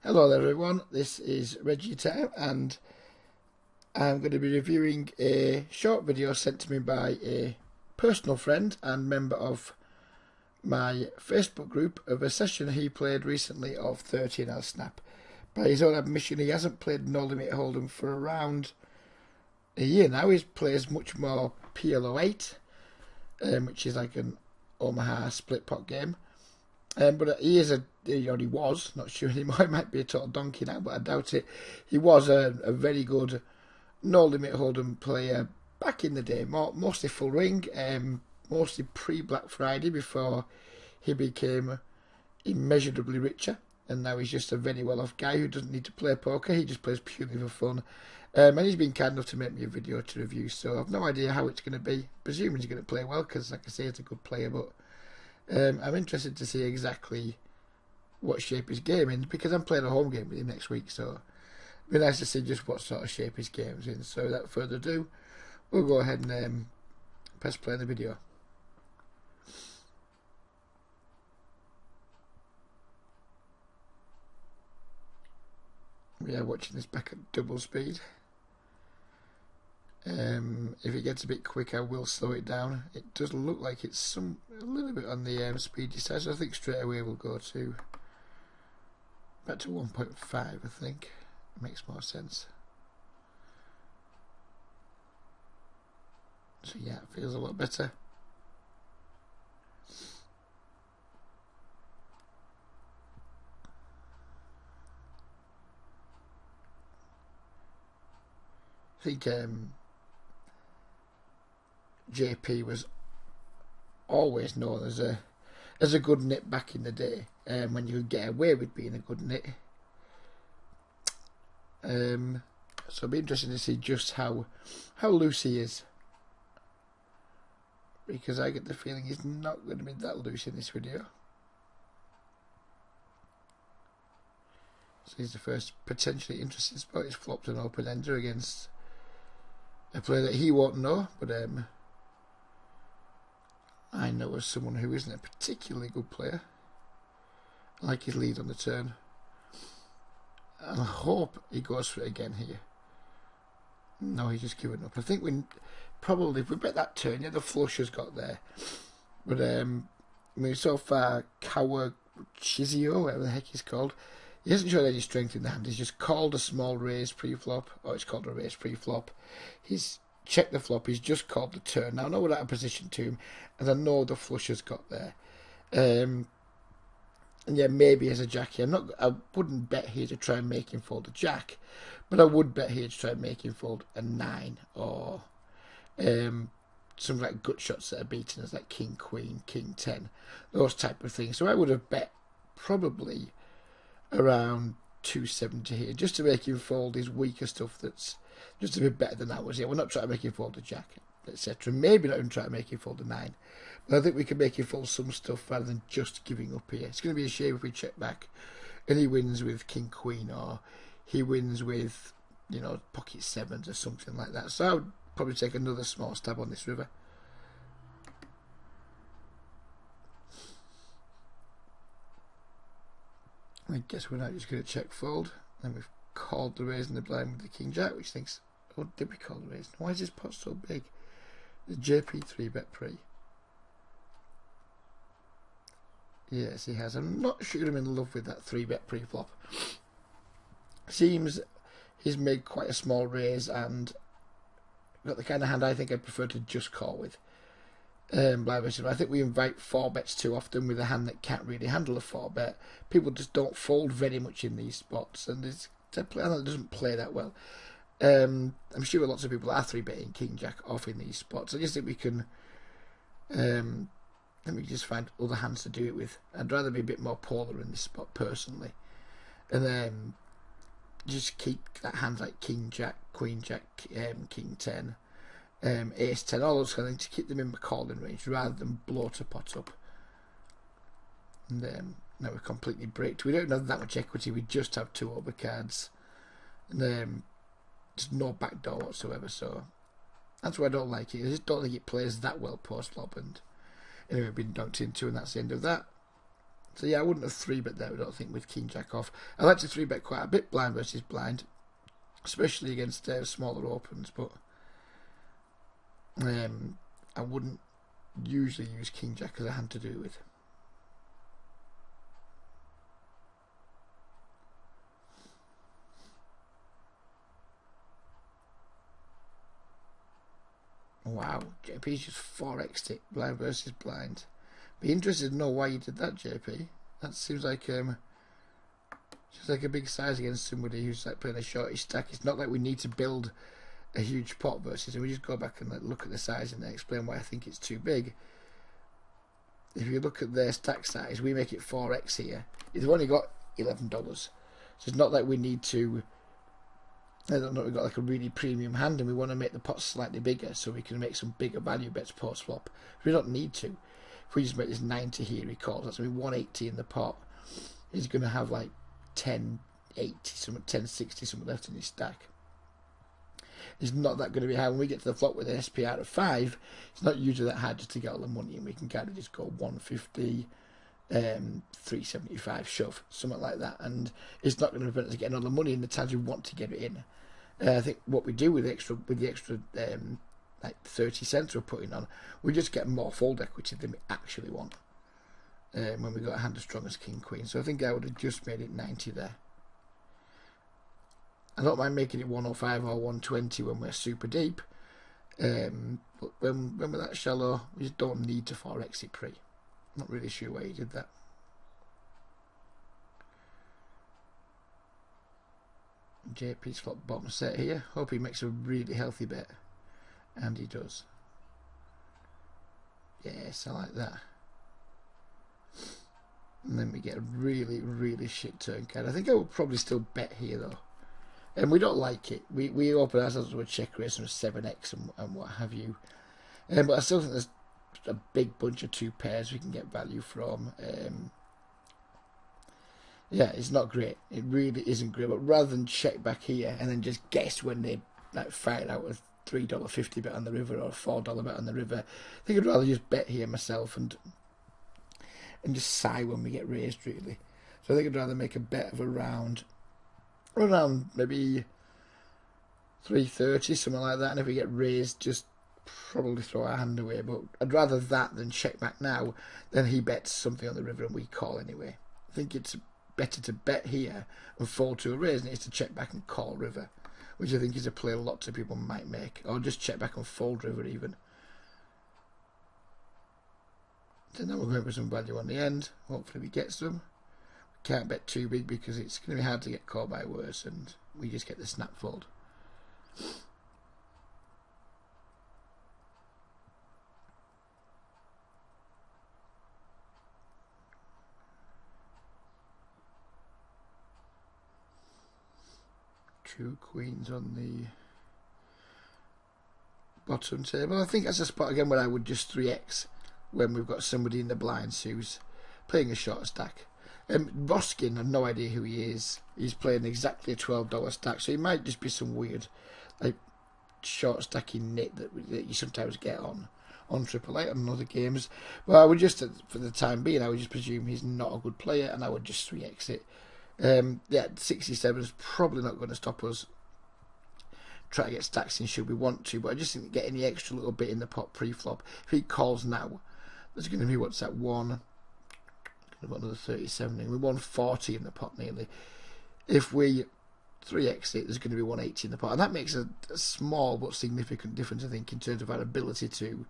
Hello there everyone, this is Reggie Time and I'm going to be reviewing a short video sent to me by a personal friend and member of my Facebook group of a session he played recently of 13 hour snap. By his own admission, he hasn't played No Limit Hold'em for around a year now. He plays much more PLO8, which is like an Omaha split pot game. But he already was, not sure anymore, he might be a total donkey now, but I doubt it. He was a very good No Limit Hold'em player back in the day, mostly full ring, mostly pre-Black Friday before he became immeasurably richer. And now he's just a very well-off guy who doesn't need to play poker, he just plays purely for fun. And he's been kind enough to make me a video to review, so I've no idea how it's going to be. Presuming he's going to play well, because like I say, he's a good player, but I'm interested to see exactly what shape his game in, because I'm playing a home game with him next week, so it'd be nice to see just what sort of shape his game's in. So without further ado, we'll go ahead and press play on the video. We are watching this back at double speed. If it gets a bit quick, I will slow it down. It does look like it's a little bit on the speedy side, so I think straight away we'll go to back to 1.5. I think makes more sense. So yeah, it feels a lot better. I think JP was always known as a good nit back in the day, when you could get away with being a good nit. So it'll be interesting to see just how loose he is, because I get the feeling he's not going to be that loose in this video. So he's the first potentially interesting spot. He's flopped an open ender against a player that he won't know, but I know as someone who isn't a particularly good player. I like his lead on the turn, and I hope he goes for it again here. No, he's just given up. I think probably if we bet that turn, yeah, the flush has got there. But I mean, so far, Chizio, whatever the heck he's called, he hasn't shown any strength in the hand. He's just called a small raise pre-flop, or it's called a raise pre-flop. He's checked the flop. He's just called the turn. Now I know we're out of position to him, and I know the flush has got there. And yeah, maybe as a jack here. I wouldn't bet here to try and make him fold a jack, but I would bet here to try and make him fold a 9 or some like gut shots that are beaten as like king queen, king 10, those type of things. So I would have bet probably around 270 here, just to make him fold his weaker stuff that's just a bit better than ours. Yeah, we're not trying to make him fold a jack, etc. Maybe not even trying to make him fold a 9. But I think we can make him fold some stuff rather than just giving up here. It's going to be a shame if we check back and he wins with king queen, or he wins with, you know, pocket 7s or something like that. So I would probably take another small stab on this river. I guess we're not just going to check fold. And we've called the raise in the blind with the king jack, which thinks, oh, did we call the raise? Why is this pot so big? The JP3 bet pre. Yes, he has. I'm not sure I'm in love with that 3-bet pre-flop. Seems he's made quite a small raise and got the kind of hand I think I'd prefer to just call with. I think we invite 4-bets too often with a hand that can't really handle a 4-bet. People just don't fold very much in these spots, and it's a player that doesn't play that well. I'm sure lots of people are 3-betting king jack off in these spots. I just think we can just find other hands to do it with. I'd rather be a bit more polar in this spot personally, and then just keep that hand like king jack, queen jack, king 10, ace 10, all those kind of things, to keep them in the calling range rather than blow to pot up. And now we're completely bricked. We don't have that much equity. We just have 2 overcards, and just no backdoor whatsoever. So that's why I don't like it. I just don't think it plays that well post flop. And anyway, we've been dunked into, and that's the end of that. So yeah, I wouldn't have 3-bet there, I don't think, with King Jack off. I like to 3-bet quite a bit blind versus blind, especially against smaller opens, but I wouldn't usually use King Jack as a hand to do with. Wow, JP's just 4x'd it, blind versus blind. Be interested to know why you did that, JP. That seems like a big size against somebody who's like playing a shorty stack. It's not like we need to build a huge pot versus, and we just go back and like, look at the size and then explain why I think it's too big. If you look at their stack size, we make it 4x here. They've only got $11, so it's not like we need to. I don't know, we've got like a really premium hand and we want to make the pot slightly bigger so we can make some bigger value bets post flop. We don't need to. If we just make this 90 here, he calls, that's going to be 180 in the pot. He's going to have like 1080, 1060 something left in his stack. It's not that going to be high. When we get to the flop with an SPR of 5, it's not usually that hard just to get all the money, and we can kind of just go 150, 375 shove, something like that, and it's not going to prevent us getting all the money in the times we want to get it in. I think what we do with the extra like 30 cents we're putting on, we just get more fold equity than we actually want when we got a hand as strong as King Queen. So I think I would have just made it 90 there. I don't mind making it 105 or 120 when we're super deep, but when we're that shallow, we just don't need to 4x it pre. Not really sure why he did that. JP's flop bottom set here. Hope he makes a really healthy bet. And he does. Yes, I like that. And then we get a really, really shit turn card. I think I would probably still bet here though. And we don't like it. We open ourselves to a check raise from 7x and what have you. But I still think there's a big bunch of 2 pairs we can get value from. Yeah, it's not great. It really isn't great. But rather than check back here and then just guess when they like fire out a $3.50 bet on the river or a $4 bet on the river, I think I'd rather just bet here myself and just sigh when we get raised, really. So I think I'd rather make a bet of around maybe 330, something like that, and if we get raised, just probably throw our hand away. But I'd rather that than check back now. Then he bets something on the river and we call anyway. I think it's better to bet here and fold to a raise than it is to check back and call river, which I think is a play lots of people might make, or just check back and fold river even. So now we're going for some value on the end. Hopefully we get some. We can't bet too big because it's going to be hard to get called by worse, and we just get the snap fold. Two queens on the bottom table. I think that's a spot again where I would just 3x when we've got somebody in the blinds who's playing a short stack. Roskin, I've no idea who he is. He's playing exactly a $12 stack, so he might just be some weird like short stacking nit that you sometimes get on AAA and other games. But I would just, for the time being, I would just presume he's not a good player, and I would just 3x it. Yeah, 67 is probably not going to stop us try to get stacks in should we want to, but I just think getting the extra little bit in the pot pre-flop, if he calls now, there's going to be, what's that, another 37, we're 140 in the pot nearly. If we 3x it, there's going to be 180 in the pot, and that makes a small but significant difference, I think, in terms of our ability to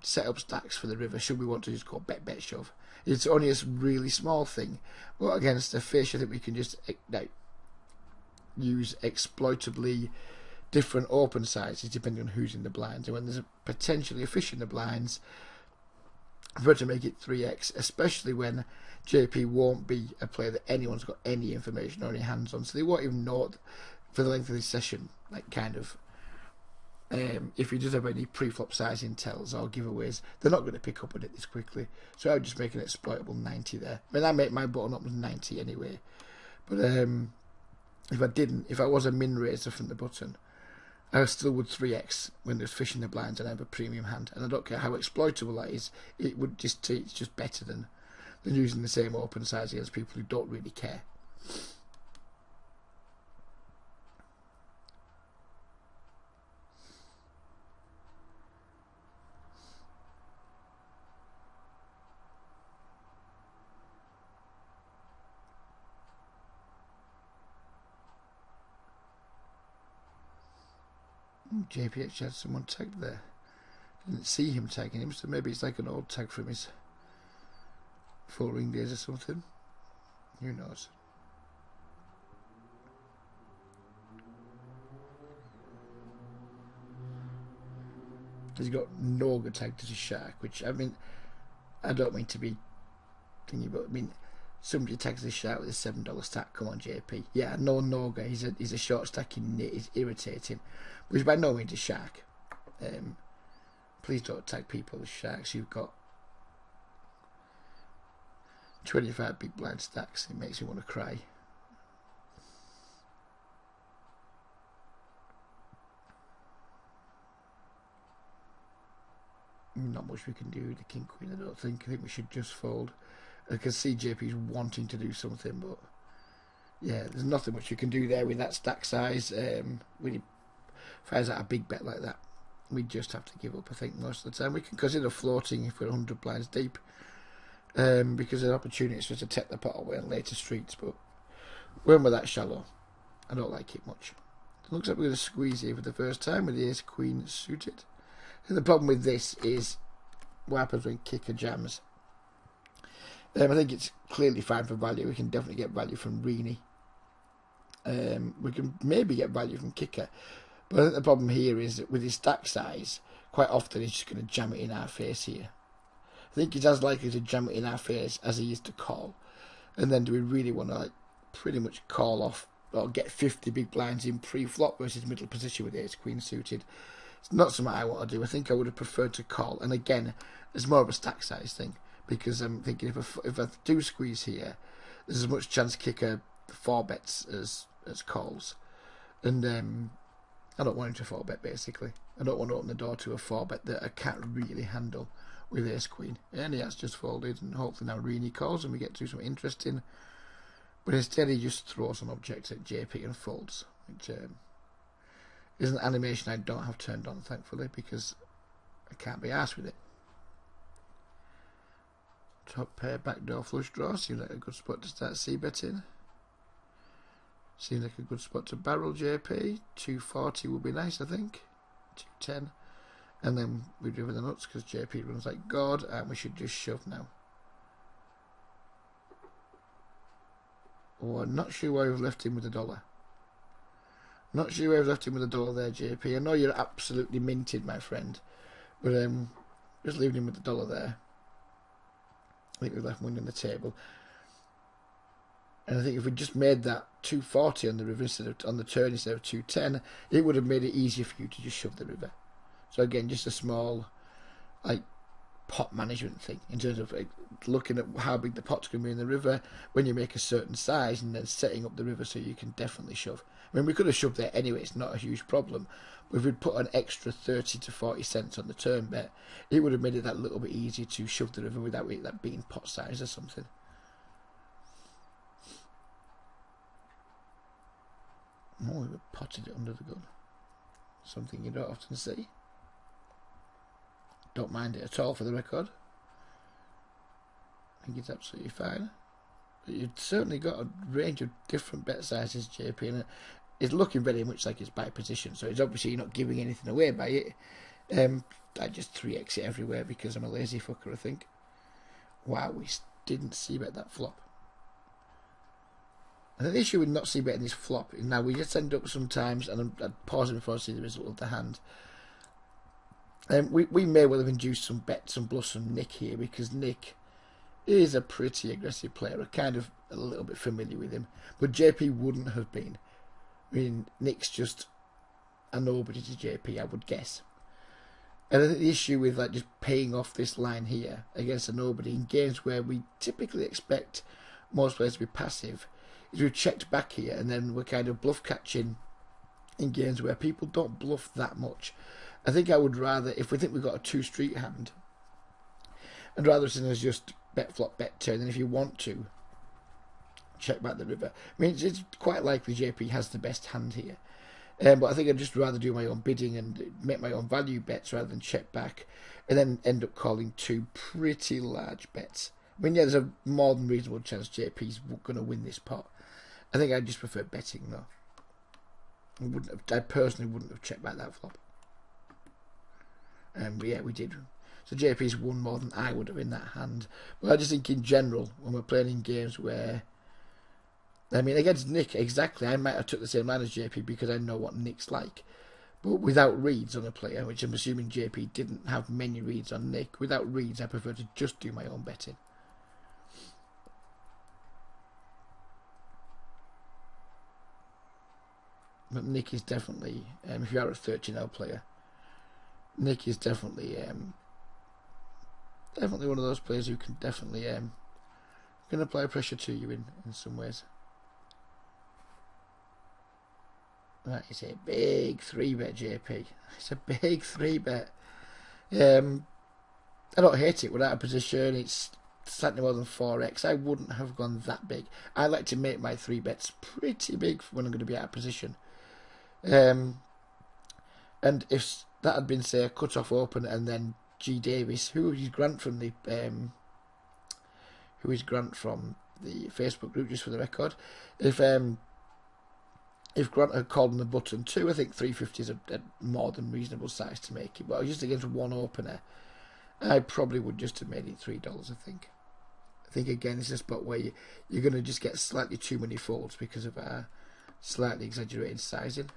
set up stacks for the river should we want to just go bet shove. It's only a really small thing, but against a fish I think we can just use exploitably different open sizes depending on who's in the blinds, and when there's potentially a fish in the blinds, I prefer to make it 3x, especially when JP won't be a player that anyone's got any information or any hands on, so they won't even know for the length of this session, like kind of if he does have any pre-flop size intels or giveaways, they're not going to pick up on it this quickly. So I would just make an exploitable 90 there. I mean, I make my button up was 90 anyway, but if I was a min raiser from the button, I still would 3x when there's fish in the blinds and I have a premium hand, and I don't care how exploitable that is. It would just it's just better than than using the same open size against people who don't really care. JPH had someone tagged there. Didn't see him tagging him, so maybe it's like an old tag from his full ring days or something. Who knows? He's got Noga tagged as a shark, which, I mean, I don't mean to be thingy, but I mean, somebody tags a shark with a $7 stack. Come on, JP. Yeah, I know Noga. He's a short stacking nit. He's irritating, but he's by no means a shark. Please don't tag people as sharks. You've got 25 big blind stacks. It makes me want to cry. Not much we can do with the King Queen, I don't think. I think we should just fold. I can see JP's wanting to do something, but yeah, there's nothing much you can do there with that stack size. When he fires out a big bet like that, we just have to give up, I think, most of the time. We can consider floating if we're 100 blinds deep, because there's opportunities for us to take the pot away on later streets, but when we're that shallow, I don't like it much. It looks like we're going to squeeze here for the first time with the Ace Queen suited. And the problem with this is what happens when kicker jams. I think it's clearly fine for value. We can definitely get value from Reenie. We can maybe get value from kicker. But I think the problem here is that with his stack size, quite often he's just going to jam it in our face here. I think he's as likely to jam it in our face as he is to call. And then do we really want to pretty much call off or get 50 big blinds in pre-flop versus middle position with Ace Queen suited? It's not something I want to do. I think I would have preferred to call. And again, it's more of a stack size thing. Because I'm thinking if I do squeeze here, there's as much chance kicker 4-bets as calls. And I don't want him to 4-bet, basically. I don't want to open the door to a 4-bet that I can't really handle with Ace Queen. And he has just folded, and hopefully now Reenie calls and we get to do something interesting. But instead he just throws an object at JP and folds, which is an animation I don't have turned on, thankfully, because I can't be arsed with it. Top pair backdoor flush draw seems like a good spot to start c-betting. Seems like a good spot to barrel JP. 240 would be nice, I think. 210. And then we do with the nuts because JP runs like God, and we should just shove now. Oh, I'm not sure why we've left him with $1. Not sure why we've left him with $1 there, JP. I know you're absolutely minted, my friend, but just leaving him with $1 there. I think we've left money on the table. And I think if we just made that 240 on the river instead of on the turn instead of 210, it would have made it easier for you to just shove the river. So again, just a small pot management thing in terms of looking at how big the pot's going to be in the river when you make a certain size, and then setting up the river so you can definitely shove. I mean, we could have shoved there anyway, it's not a huge problem. But if we'd put an extra 30 to 40 cents on the turn bet, it would have made it that little bit easier to shove the river without that being pot size or something. Oh, we potted it under the gun. Something you don't often see. Don't mind it at all, for the record. I think it's absolutely fine. But you've certainly got a range of different bet sizes, JP, and it's looking very much like it's by position, so it's obviously you're not giving anything away by it. I just 3x it everywhere because I'm a lazy fucker, I think. Wow, we didn't c-bet that flop. And the issue with not c-betting this flop is now we just end up sometimes, and I'm pausing before I see the result of the hand. We may well have induced some bets and bluffs from Nick here, because Nick is a pretty aggressive player. I'm kind of a little bit familiar with him, but JP wouldn't have been. I mean, Nick's just a nobody to JP, I would guess. And I think the issue with just paying off this line here against a nobody in games where we typically expect most players to be passive is we've checked back here, and then we're kind of bluff catching in games where people don't bluff that much. I think I would rather, if we think we've got a 2-street hand, I'd rather than us just bet flop, bet turn, then if you want to, check back the river. I mean, it's quite likely JP has the best hand here. But I think I'd just rather do my own bidding and make my own value bets rather than check back and then end up calling two pretty large bets. I mean, yeah, there's a more than reasonable chance JP's going to win this pot. I think I'd just prefer betting, though. I personally wouldn't have checked back that flop. But yeah, we did. So JP's won more than I would have in that hand. But I just think in general, when we're playing in games where... I mean, against Nick, exactly, I might have took the same line as JP because I know what Nick's like. But without reads on a player, which I'm assuming JP didn't have many reads on Nick, without reads I prefer to just do my own betting. But Nick is definitely, if you are a 13-0 player, Nick is definitely definitely one of those players who can definitely can apply pressure to you in some ways. That is a big 3-bet, JP. It's a big 3-bet. I don't hate it without a position. It's slightly more than 4x. I wouldn't have gone that big. I like to make my 3-bets pretty big when I'm going to be out of position. And if that had been, say, a cut-off open and then G Davis, who is Grant from the Facebook group, just for the record, if Grant had called on the button too, I think 350 is a more than reasonable size to make it. But just against one opener, I probably would just have made it $3, I think. I think, again, it's a spot where you're going to just get slightly too many folds because of our slightly exaggerated sizing.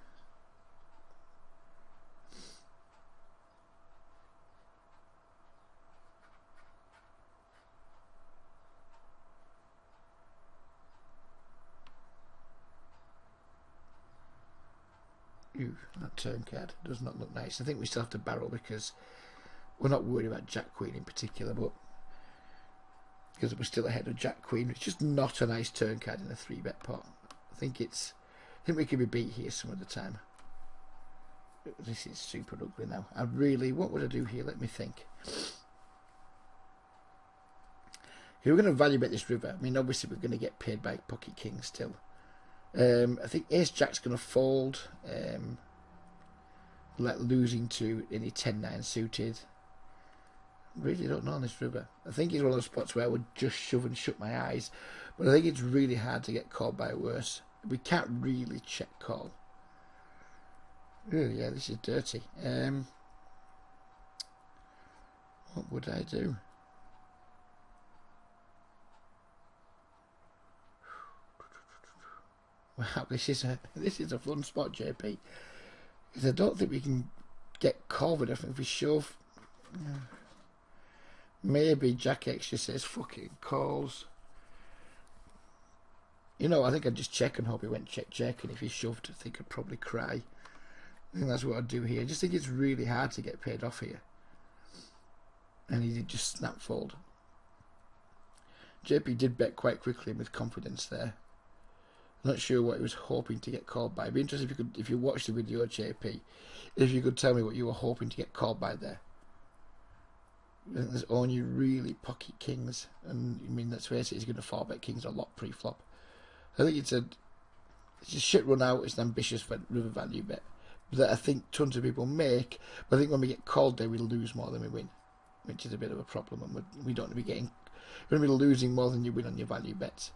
Ooh, that turn card does not look nice. I think we still have to barrel because we're not worried about Jack Queen in particular, but because we're still ahead of Jack Queen, it's just not a nice turn card in a 3-bet pot. I think we could be beat here some of the time. This is super ugly now. What would I do here? Let me think. We're going to value bet this river. I mean, obviously we're going to get paid by pocket kings still. I think Ace Jack's going to fold, like losing to any 10-9 suited. Really don't know on this river. I think it's one of those spots where I would just shove and shut my eyes, but I think it's really hard to get called by worse. We can't really check call. Yeah, this is dirty. What would I do? Wow, this is a fun spot, JP. Because I don't think we can get called with if we shove. Maybe Jack X just says fucking calls. You know, I think I'd just check and hope he went check, and if he shoved, I think I'd probably cry. I think that's what I'd do here. I just think it's really hard to get paid off here. And he did just snap fold. JP did bet quite quickly and with confidence there. Not sure what he was hoping to get called by. It'd be interesting if you watched the video, JP, if you could tell me what you were hoping to get called by there. I think there's only really pocket kings, and I mean, let's face it, he's going to 4-bet kings a lot pre-flop. I think it's a shit run out. It's an ambitious river value bet that I think tons of people make. But I think when we get called there, we lose more than we win, which is a bit of a problem. And we don't want to be getting, we're going to be losing more than you win on your value bets.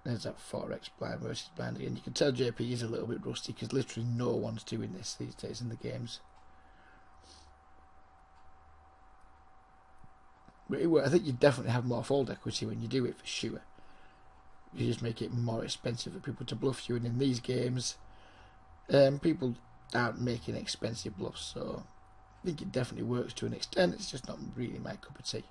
There's that 4x blind versus blind again. You can tell JP is a little bit rusty because literally no one's doing this these days in the games. But I think you definitely have more fold equity when you do it, for sure. You just make it more expensive for people to bluff you, and in these games, people aren't making expensive bluffs, so I think it definitely works to an extent. It's just not really my cup of tea.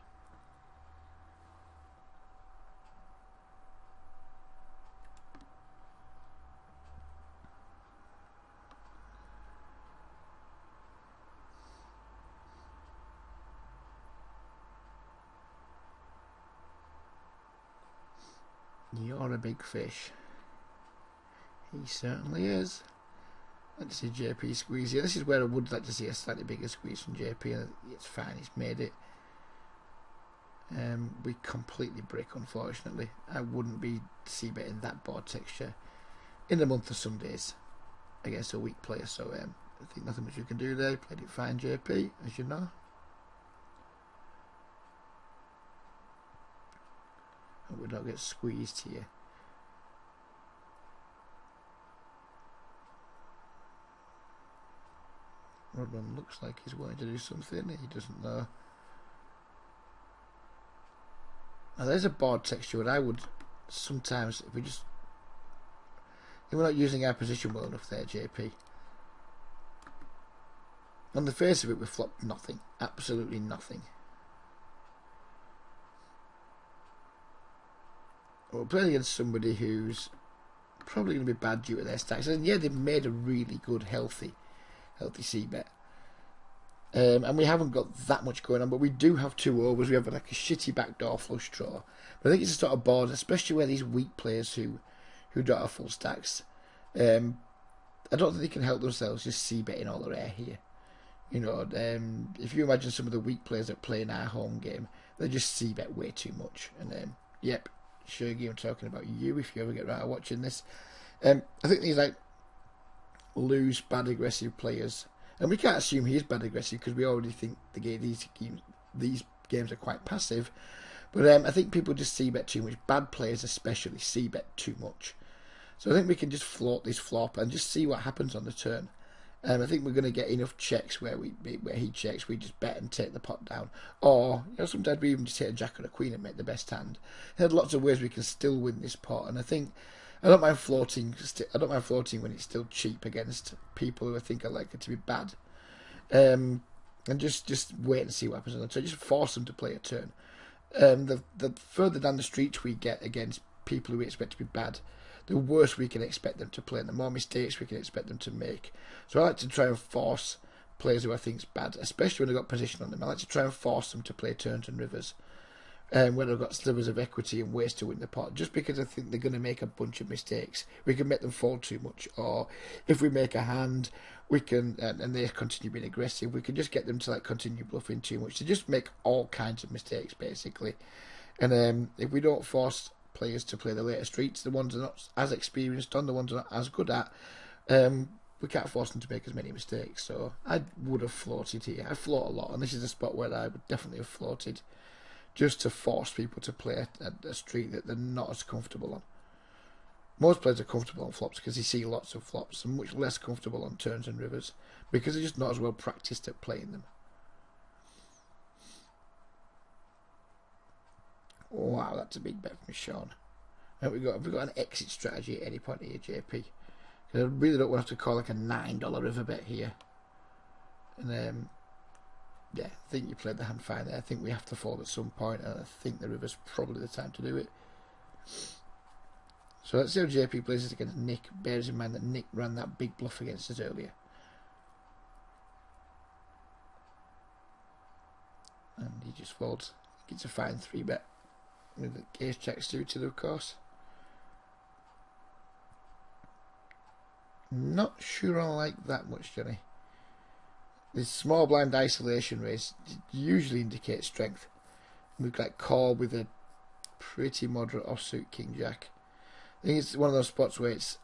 You're a big fish. He certainly is. I'd like to see JP squeeze here. This is where I would like to see a slightly bigger squeeze from JP. It's fine, he's made it. We completely brick, unfortunately. I wouldn't be c-betting that board texture in the month of Sundays against a weak player, so I think nothing much you can do there. Played it fine, JP, as you know. Hope we don't get squeezed here. Rodman looks like he's wanting to do something. He doesn't know. Now there's a board texture where I would sometimes, if we're not using our position well enough there, JP. On the face of it, we flopped nothing. Absolutely nothing. We're playing against somebody who's probably going to be bad due to their stacks. And yeah, they've made a really good, healthy c-bet. And we haven't got that much going on, but we do have 2 overs. We have like a shitty backdoor flush draw. But I think it's a sort of board, especially where these weak players who don't have full stacks, I don't think they can help themselves just c-betting all their air here. You know, if you imagine some of the weak players that play in our home game, they just c-bet way too much. And yep, Shergy, I'm talking about you if you ever get around to watching this. I think these like loose, bad aggressive players, and we can't assume he is bad aggressive because we already think these games are quite passive. But I think people just c-bet too much. Bad players especially c-bet too much. So I think we can just float this flop and just see what happens on the turn. I think we're going to get enough checks where he checks, we just bet and take the pot down. Or sometimes we even just hit a jack or a queen and make the best hand. There's lots of ways we can still win this pot, and I think I don't mind floating. I don't mind floating when it's still cheap against people who I think are likely to be bad. And just wait and see what happens on the turn. Just force them to play a turn. The further down the street we get against people who we expect to be bad, the worse we can expect them to play, and the more mistakes we can expect them to make. So I like to try and force players who I think is bad, especially when they've got position on them. I like to try and force them to play turns and rivers, when they've got slivers of equity and ways to win the pot, just because I think they're going to make a bunch of mistakes. We can make them fold too much, or if we make a hand, we can, and they continue being aggressive, we can just get them to like continue bluffing too much, to just make all kinds of mistakes basically. And if we don't force players to play the later streets, the ones that are not as experienced on, the ones that are not as good at, we can't force them to make as many mistakes. So I would have floated here. I float a lot, and this is a spot where I would definitely have floated, just to force people to play a street that they're not as comfortable on. Most players are comfortable on flops because they see lots of flops, and much less comfortable on turns and rivers because they're just not as well practiced at playing them. Wow, that's a big bet from Sean. Have we got an exit strategy at any point here, JP? Because I really don't want to have to call like a $9 river bet here. And yeah, I think you played the hand fine there. I think we have to fold at some point, and I think the river's probably the time to do it. So let's see how JP plays this against Nick. Bears in mind that Nick ran that big bluff against us earlier. And he just folds. It's a fine 3-bet. With the ace jack suited, of course. Not sure I like that much, Johnny. This small blind isolation raise usually indicates strength. We've got call with a pretty moderate offsuit king jack. I think it's one of those spots where it's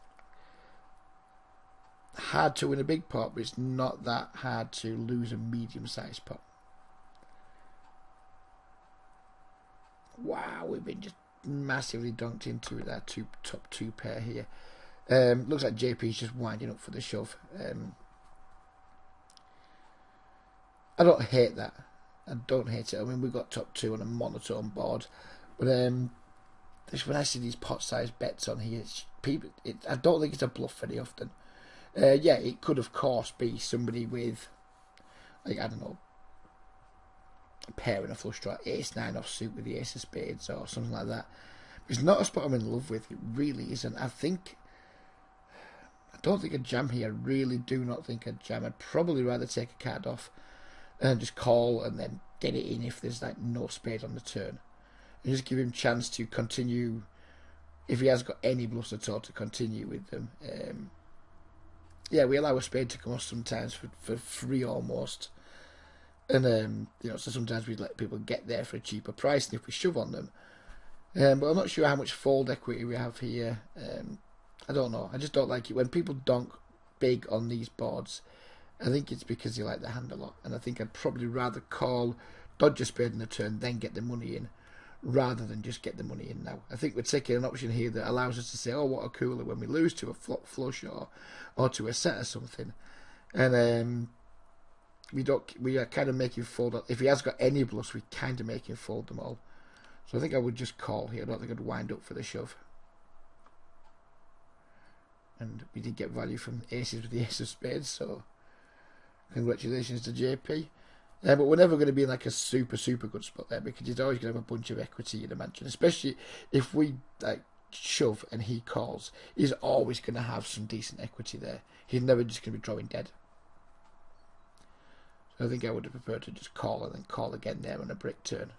hard to win a big pot, but it's not that hard to lose a medium-sized pot. Wow, we've been just massively dunked into with our top two pair here. Looks like JP's just winding up for the shove. I don't hate that. I don't hate it. I mean, we've got top 2 on a monotone board, but just when I see these pot-sized bets on here, I don't think it's a bluff very often. Yeah, it could of course be somebody with, like, I don't know, a pair and a flush draw, ace-9 offsuit with the ace of spades or something like that. It's not a spot I'm in love with. It really isn't. I don't think a jam here. I really do not think a jam. I'd probably rather take a card off and just call and then get it in if there's like no spade on the turn, and just give him chance to continue if he has got any bluffs at all, to continue with them. Yeah, we allow a spade to come off sometimes for free almost. And, so sometimes we let people get there for a cheaper price than if we shove on them. But I'm not sure how much fold equity we have here. I don't know. I just don't like it. When people donk big on these boards, I think it's because they like the hand a lot. And I think I'd probably rather call, dodge a spade in the turn, then get the money in, rather than just get the money in now. I think we're taking an option here that allows us to say, oh, what a cooler when we lose to a flop flush or to a set or something. And we are kind of making fold. If he has got any bluffs, we kind of make him fold them all. So I think I would just call here. I don't think I'd wind up for the shove. And we did get value from aces with the ace of spades, so congratulations to JP. But we're never going to be in like a super good spot there, because he's always going to have a bunch of equity, you'd imagine. Especially if we shove and he calls, he's always going to have some decent equity there. He's never just going to be drawing dead. So I think I would have preferred to just call and then call again there on a brick turn.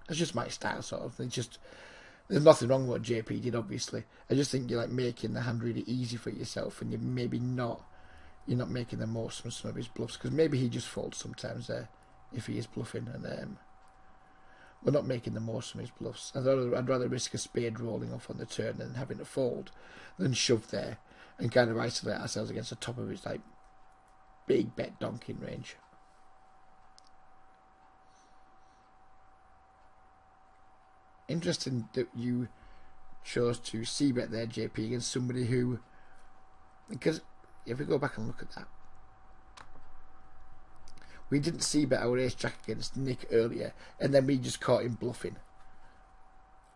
That's just my style, sort of. There's nothing wrong with what JP did, obviously. I just think you're making the hand really easy for yourself, and you're not making the most from some of his bluffs, because maybe he just folds sometimes there if he is bluffing, and we're not making the most from his bluffs. I'd rather risk a spade rolling off on the turn and having to fold than shove there and kind of isolate ourselves against the top of his big bet donking range. Interesting that you chose to c-bet there, JP, against somebody who, because if we go back and look at that, we didn't c-bet our ace-jack against Nick earlier, and then we just caught him bluffing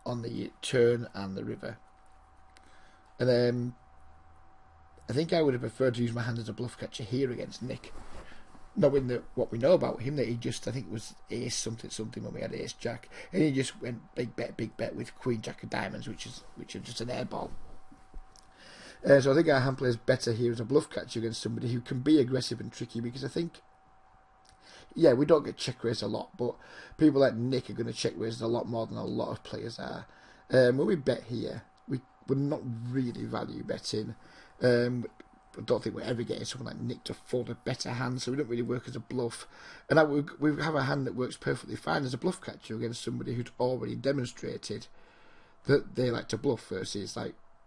on the turn and the river. And I think I would have preferred to use my hand as a bluff catcher here against Nick, knowing that what we know about him, that he just, I think it was ace something when we had ace jack, and he just went big bet with queen jack of diamonds, which is just an airball. So I think our hand plays better here as a bluff catcher against somebody who can be aggressive and tricky, because I think, yeah, we don't get check raised a lot, but people like Nick are going to check raise a lot more than a lot of players are. When we bet here, we're not really value betting. I don't think we're ever getting someone like Nick to fold a better hand, so we don't really work as a bluff. And we have a hand that works perfectly fine as a bluff catcher against somebody who's already demonstrated that they like to bluff versus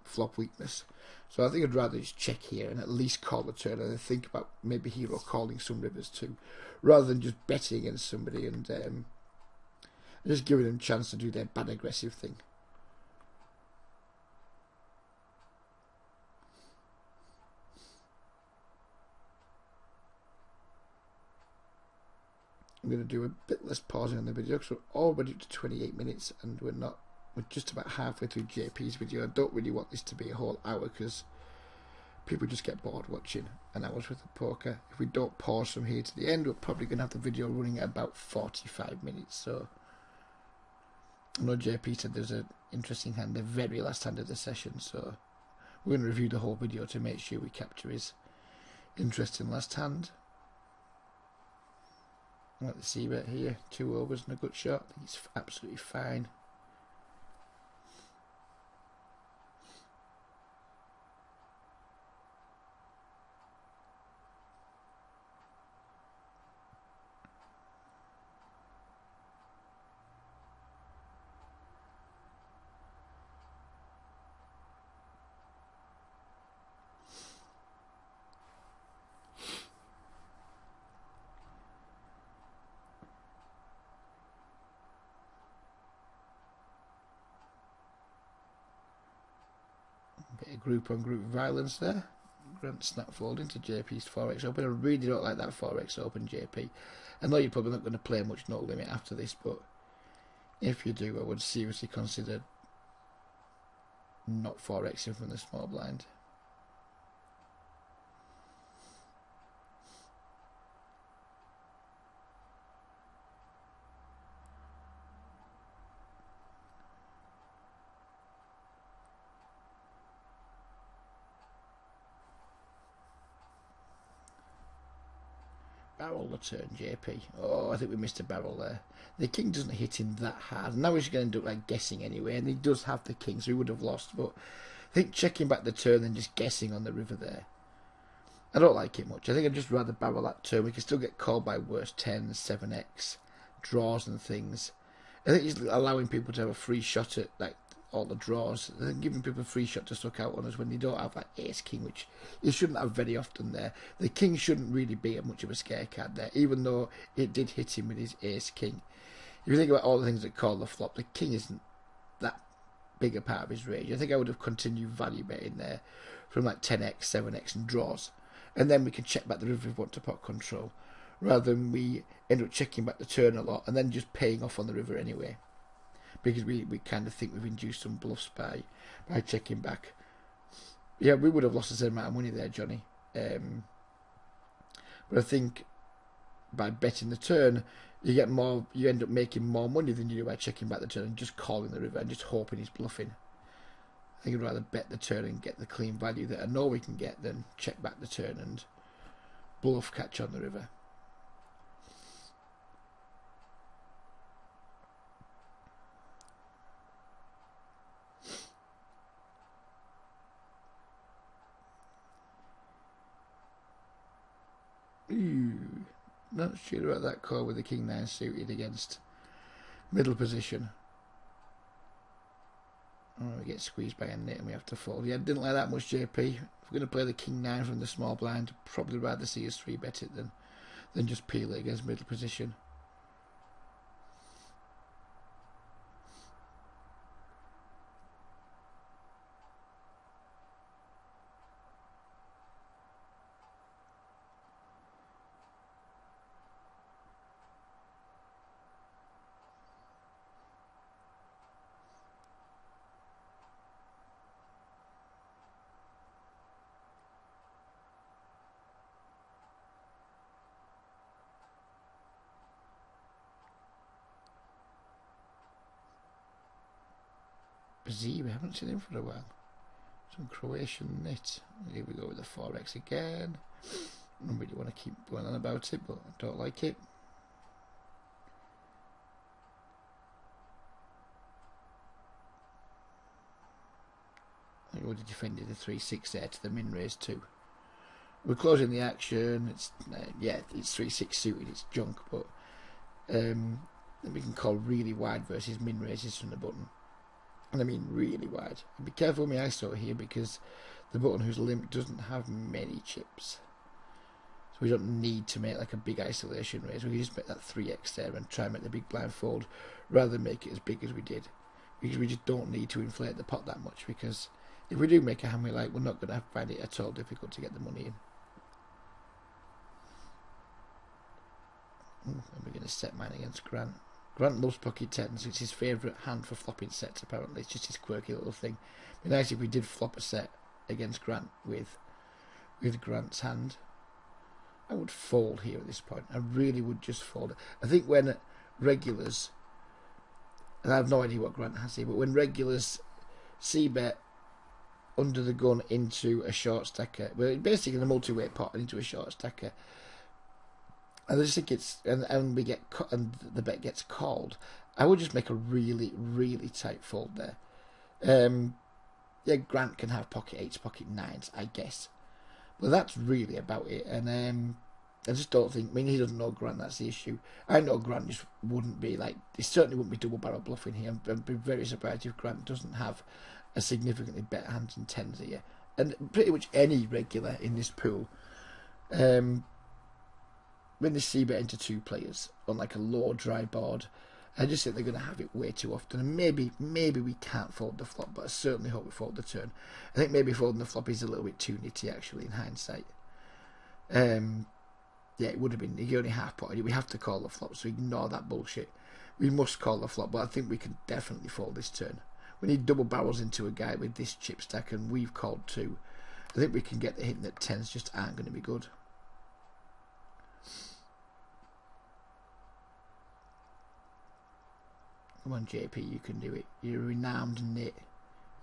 flop weakness. So I think I'd rather just check here and at least call the turn, and then think about maybe hero calling some rivers too, rather than just betting against somebody and just giving them a chance to do their bad aggressive thing. I'm going to do a bit less pausing on the video because we're already up to 28 minutes and we're just about halfway through JP's video. I don't really want this to be a whole hour because people just get bored watching an hour's worth of poker. If we don't pause from here to the end, we're probably going to have the video running at about 45 minutes. So I know JP said there's an interesting hand, the very last hand of the session, so we're going to review the whole video to make sure we capture his interesting last hand. I like the c-bet here, 2 overs and a good shot. I think it's absolutely fine. Bit of group on group violence there. Grant snap fold into JP's 4x open. I really don't like that 4x open, JP. I know you're probably not going to play much no limit after this, but if you do, I would seriously consider not 4xing from the small blind. barrel the turn, JP. Oh, I think we missed a barrel there. The king doesn't hit him that hard. Now he's going to end up like guessing anyway, and he does have the king, so he would have lost. But I think checking back the turn and just guessing on the river there, I don't like it much. I think I'd just rather barrel that turn. We can still get called by worse 10s, 7x, draws and things. I think he's allowing people to have a free shot at like all the draws. I think giving people a free shot to stuck out on us when they don't have like ace king, which you shouldn't have very often there. The king shouldn't really be much of a scare card there, even though it did hit him with his ace king. If you think about all the things that call the flop, the king isn't that big a part of his range. I think I would have continued value betting there from like 10x, 7x and draws. And then we can check back the river if we want to pot control, rather than we end up checking back the turn a lot and then just paying off on the river anyway. Because we kind of think we've induced some bluffs by checking back. Yeah, we would have lost the same amount of money there, Johnny. But I think by betting the turn, you end up making more money than you do by checking back the turn and just calling the river and just hoping he's bluffing. I think I'd rather bet the turn and get the clean value that I know we can get than check back the turn and bluff catch on the river. Ooh, not sure about that call with the king 9 suited against middle position. Oh, we get squeezed by a nit and we have to fold. Yeah, didn't like that much, JP. If we're going to play the king 9 from the small blind, probably rather see us 3-bet it than just peel it against middle position. We haven't seen him for a while. Some Croatian nit. Here we go with the 4x again. I don't really want to keep going on about it, but I don't like it. I would have defended the 3-6 there to the min raise too. We're closing the action. It's yeah, it's 3-6 suited. It's junk, but then we can call really wide versus min raises from the button. And I mean really wide. And be careful with my ISO here because the button whose limp doesn't have many chips. So we don't need to make like a big isolation raise. We can just make that 3x there and try and make the big blind fold rather than make it as big as we did. Because we just don't need to inflate the pot that much, because if we do make a hand we like, we're not going to find it at all difficult to get the money in. And we're going to set mine against Grant. Grant loves pocket tens. It's his favourite hand for flopping sets, apparently. It's just his quirky little thing. It'd be nice if we did flop a set against Grant with Grant's hand. I would fold here at this point. I really would just fold. I think when regulars, and I have no idea what Grant has here, but when regulars c-bet under the gun into a short stacker, well, basically in a multi-weight pot and into a short stacker, and I just think it's and we get and the bet gets called, I would just make a really, really tight fold there. Yeah, Grant can have pocket 8s, pocket 9s, I guess, but that's really about it. And I just don't think. I mean, he doesn't know Grant. That's the issue. I know Grant just wouldn't be like. He certainly wouldn't be double barrel bluffing here. I'd be very surprised if Grant doesn't have a significantly better hand than 10s here, and pretty much any regular in this pool. When they c-bet into 2 players on like a low dry board, I just think they're going to have it way too often. And maybe we can't fold the flop, but I certainly hope we fold the turn. I think maybe folding the flop is a little bit too nitty actually in hindsight. Yeah, it would have been. He only half potted. We have to call the flop, so ignore that bullshit. We must call the flop, but I think we can definitely fold this turn. We need double barrels into a guy with this chip stack, and we've called 2. I think we can get the hint that 10s just aren't going to be good. Come on, JP, you can do it. You're a renowned nit.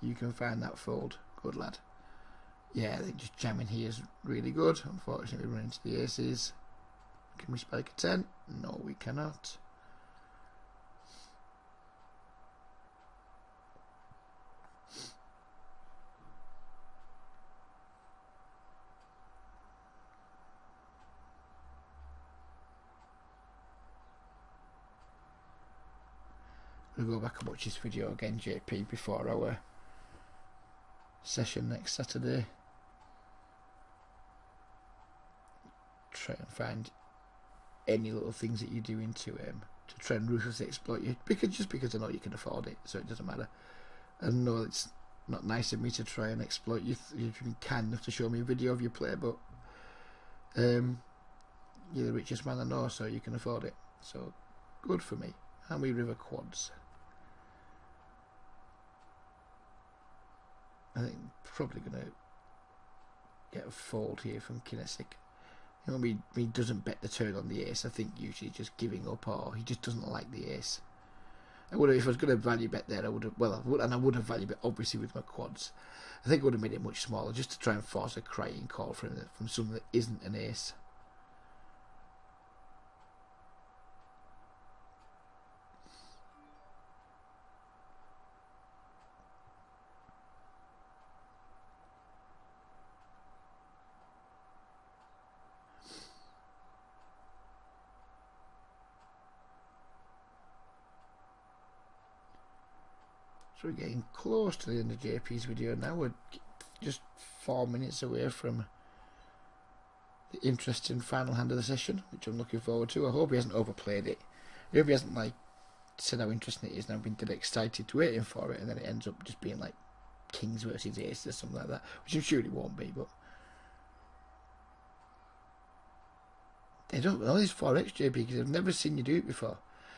You can find that fold. Good lad. Yeah, I think just jamming here is really good. Unfortunately, we run into the aces. Can we spike a 10? No, we cannot. We'll go back and watch this video again, JP, before our session next Saturday. Try and find any little things that you're doing to try and ruthlessly exploit you, because I know you can afford it, so it doesn't matter. I know it's not nice of me to try and exploit you. You've been kind enough to show me a video of your play, but you're the richest man I know, so you can afford it. So good for me. How many river quads? I think I'm probably going to get a fold here from Kinesic. You know, he doesn't bet the turn on the ace. I think usually just giving up, or he just doesn't like the ace. I would have, if I was going to value bet there, I would have, I would have value bet obviously with my quads. I think I would have made it much smaller just to try and force a crying call from someone that isn't an ace. So we're getting close to the end of JP's video now. We're just 4 minutes away from the interesting final hand of the session, which I'm looking forward to. I hope he hasn't overplayed it. I hope he hasn't said how interesting it is and I've been dead excited waiting for it, and then it ends up just being like kings versus aces or something like that, which I'm sure it won't be, but they don't know this 4x, JP, because I've never seen you do it before.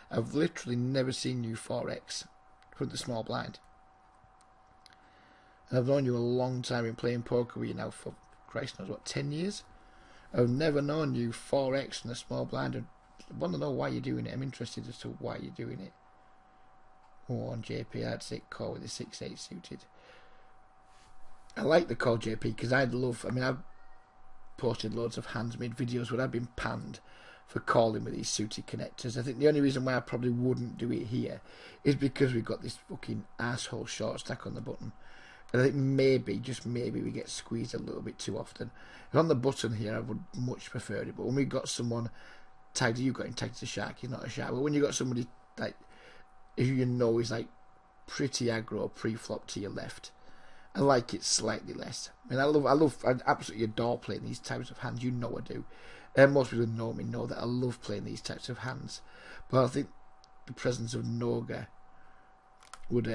I've literally never seen you 4x from the small blind. And I've known you a long time in playing poker with you now for, Christ knows what, 10 years? I've never known you 4x from the small blind. I want to know why you're doing it. I'm interested as to why you're doing it. Oh, on JP, I'd say call with the 6-8 suited. I like the call, JP, because I've posted loads of hands, made videos where I've been panned for calling with these suited connectors. I think the only reason why I probably wouldn't do it here is because we've got this fucking asshole short stack on the button. And I think maybe, just maybe, we get squeezed a little bit too often. And on the button here, I would much prefer it. But when we've got someone tagged, you've got him tagged as a shark, he's not a shark. But when you've got somebody like who you know is like pretty aggro pre-flop to your left, I like it slightly less. I mean, I absolutely adore playing these types of hands. You know I do. And most people who know me know that I love playing these types of hands. But I think the presence of Noga would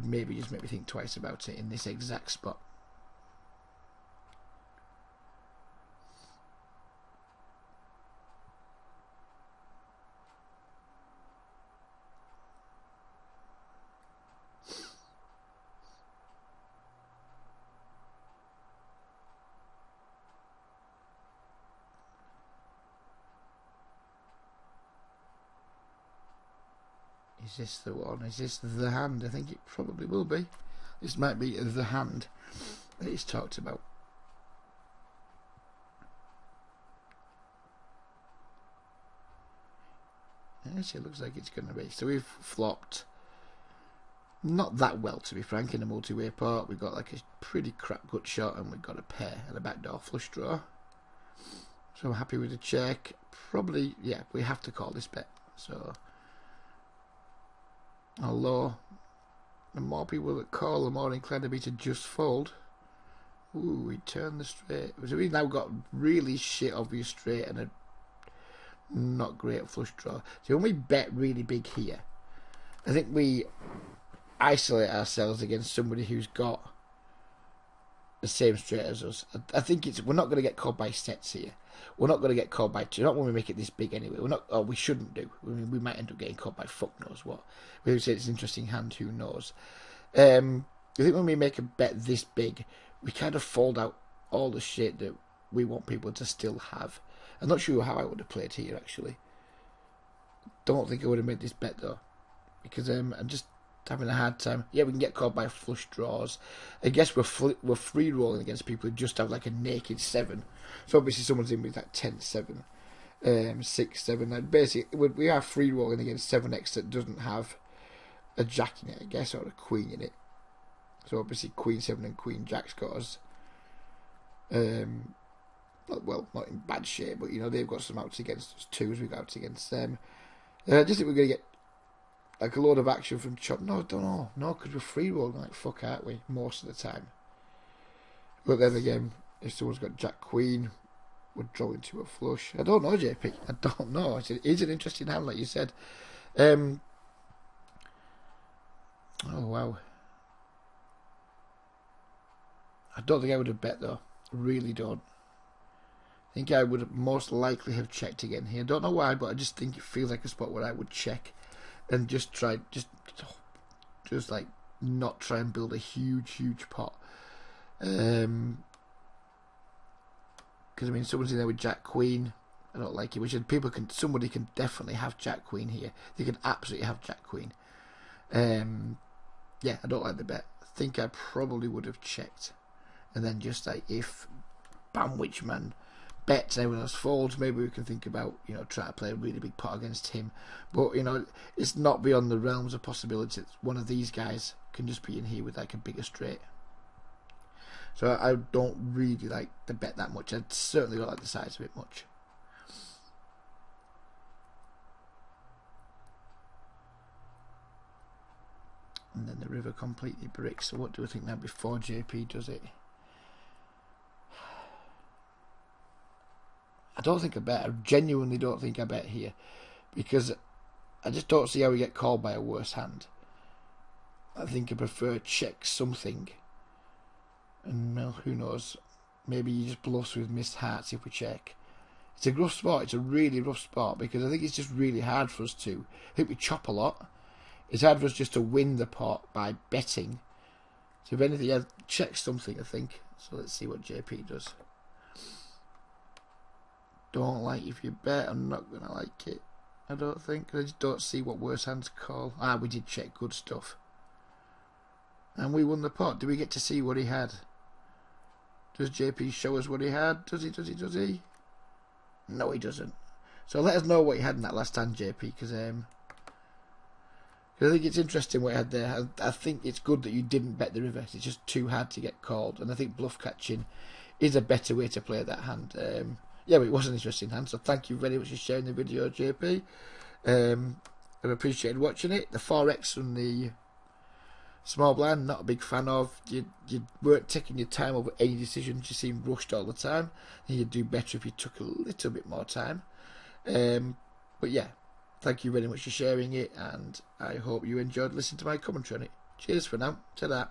maybe just make me think twice about it in this exact spot. Is this the one? Is this the hand? I think it probably will be. This might be the hand that he's talked about. Yes, it looks like it's going to be. So we've flopped not that well, to be frank, in a multi-way part. We've got like a pretty crap gut shot and we've got a pair and a backdoor flush draw. So I'm happy with the check. Probably, yeah, we have to call this bet. So although the more people that call, the more inclined to be to just fold. Ooh, we turn the straight. So we've now got really shit obvious straight and a not great flush draw. So when we bet really big here, I think we isolate ourselves against somebody who's got the same straight as us. I think we're not going to get called by sets here. We're not going to get called by two. Not when we make it this big anyway. We're not. Or we shouldn't do. I mean, we might end up getting called by fuck knows what. We say it's an interesting hand. Who knows? I think when we make a bet this big, we kind of fold out all the shit that we want people to still have. I'm not sure how I would have played here actually. Don't think I would have made this bet though, because I'm just having a hard time. Yeah, we can get called by flush draws. I guess we're free rolling against people who just have like a naked 7. So obviously someone's in with like 10-7, 6-7. Like basically, we are free rolling against 7x that doesn't have a jack in it, I guess, or a queen in it. So obviously Queen 7 and Queen Jack's got us. Well, not in bad shape, but you know they've got some outs against us too, as we go out against them. I just think we're going to get like a load of action from Chop. No, don't know. No, because we're free rolling like fuck, aren't we? Most of the time. But then again, if someone's got Jack Queen, we're drawing to a flush. I don't know, JP. I don't know. It's an interesting hand, like you said. Oh wow. I don't think I would have bet though. Really don't. I think I would most likely have checked again here. Don't know why, but I just think it feels like a spot where I would check and just try, just like not try and build a huge pot. Because I mean, someone's in there with Jack Queen. I don't like it. Which somebody can definitely have Jack Queen here. They can absolutely have Jack Queen. Yeah, I don't like the bet. I think I probably would have checked, and then just like if Banwich Man bets and everyone else folds, maybe we can think about, you know, trying to play a really big pot against him. But you know, it's not beyond the realms of possibility that one of these guys can just be in here with like a bigger straight. So I don't really like the bet that much. I certainly don't like the size of it much. And then the river completely bricks. So what do we think now before JP does it? I don't think I bet. I genuinely don't think I bet here, because I just don't see how we get called by a worse hand. I think I prefer check something. And well, who knows? Maybe he just bluffs with missed hearts if we check. It's a rough spot. It's a really rough spot, because I think it's just really hard for us to. I think we chop a lot. It's hard for us just to win the pot by betting. So if anything, yeah, check something, I think. So let's see what JP does. Don't like if you bet. I'm not going to like it. I don't think. I just don't see what worse hands call. Ah, we did check. Good stuff. And we won the pot. Do we get to see what he had? Does JP show us what he had? Does he? No, he doesn't. So let us know what he had in that last hand, JP, because I think it's interesting what he had there. I think it's good that you didn't bet the river. It's just too hard to get called, and I think bluff catching is a better way to play that hand. Yeah, but it was an interesting hand, so thank you very much for sharing the video, JP. I've appreciated watching it. The 4x and the small blind, not a big fan of. You weren't taking your time over any decisions. You seemed rushed all the time. And you'd do better if you took a little bit more time. But yeah, thank you very much for sharing it, and I hope you enjoyed listening to my commentary on it. Cheers for now. Ta-da.